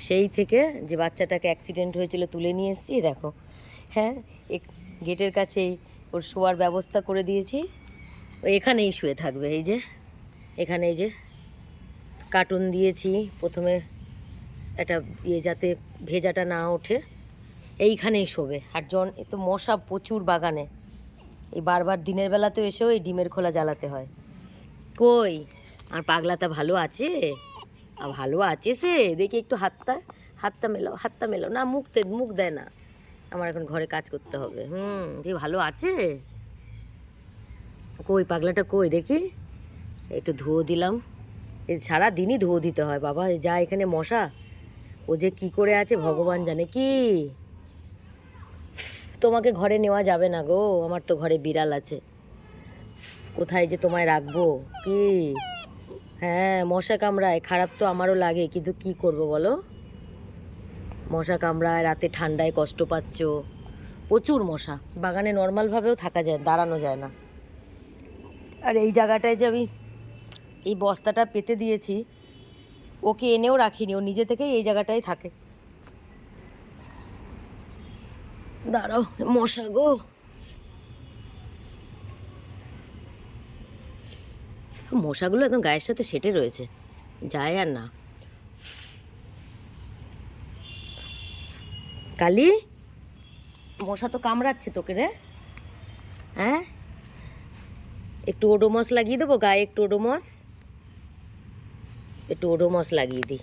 সেই থেকে যে বাচ্চাটাকে অ্যাক্সিডেন্ট হয়েছিল তুলে নিয়ে এসেছি দেখো। হ্যাঁ, গেটের কাছেই ওর শোয়ার ব্যবস্থা করে দিয়েছি। ও এখানেই শুয়ে থাকবে। এই যে এখানে এই যে কার্টুন দিয়েছি প্রথমে, এটা দিয়ে যাতে ভেজাটা না ওঠে, এইখানেই শোবে। আর এ তো মশা প্রচুর বাগানে, এই বারবার দিনের বেলাতেও এসেও এই ডিমের খোলা জ্বালাতে হয়। কই আর পাগলাটা ভালো আছে? আর ভালো আছে সে, দেখি একটু হাতটা মেলাও, হাতটা মেলাও না, মুখ দেয় না। আমার এখন ঘরে কাজ করতে হবে। দেখি ভালো আছে। কই পাগলাটা কই দেখি, একটু ধুয়ো দিলাম। সারাদিনই ধুয়ো দিতে হয় বাবা, যা এখানে মশা। ও যে কি করে আছে ভগবান জানে। কি তোমাকে ঘরে নেওয়া যাবে না গো, আমার তো ঘরে বিড়াল আছে, কোথায় যে তোমায় রাখবো। কি হ্যাঁ, মশা কামড়ায়, খারাপ তো আমারও লাগে, কিন্তু কি করব বলো। মশা কামড়ায়, রাতে ঠান্ডায় কষ্ট পাচ্ছ, প্রচুর মশা। বাগানে নর্মালভাবেও থাকা যায়, দাঁড়ানো যায় না। আর এই জায়গাটায় যে আমি এই বস্তাটা পেতে দিয়েছি, ওকে এনেও রাখিনি, ও নিজে থেকেই এই জায়গাটায় থাকে। দাঁড়াও, মশা গো, মশাগুলো একদম গায়ের সাথে সেটে রয়েছে, যায় আর না। কালি, মশা তো কামড়াচ্ছে তোকে রে। হ্যাঁ, একটু ওডোমস লাগিয়ে দেবো গায়ে, একটু ওডোমস লাগিয়ে দিই।